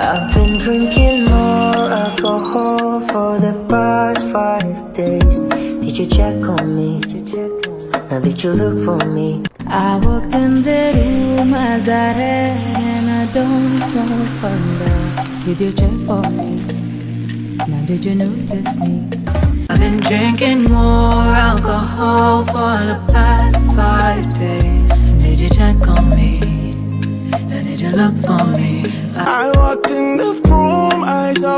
I've been drinking more alcohol for the past 5 days. Did you check on me? Now did you look for me? I walked in the room as I read and I don't smoke under. Did you check for me? Now did you notice me? I've been drinking more alcohol for the past 5 days. Did you check on me? Now did you look for me? I walked in the room, eyes up.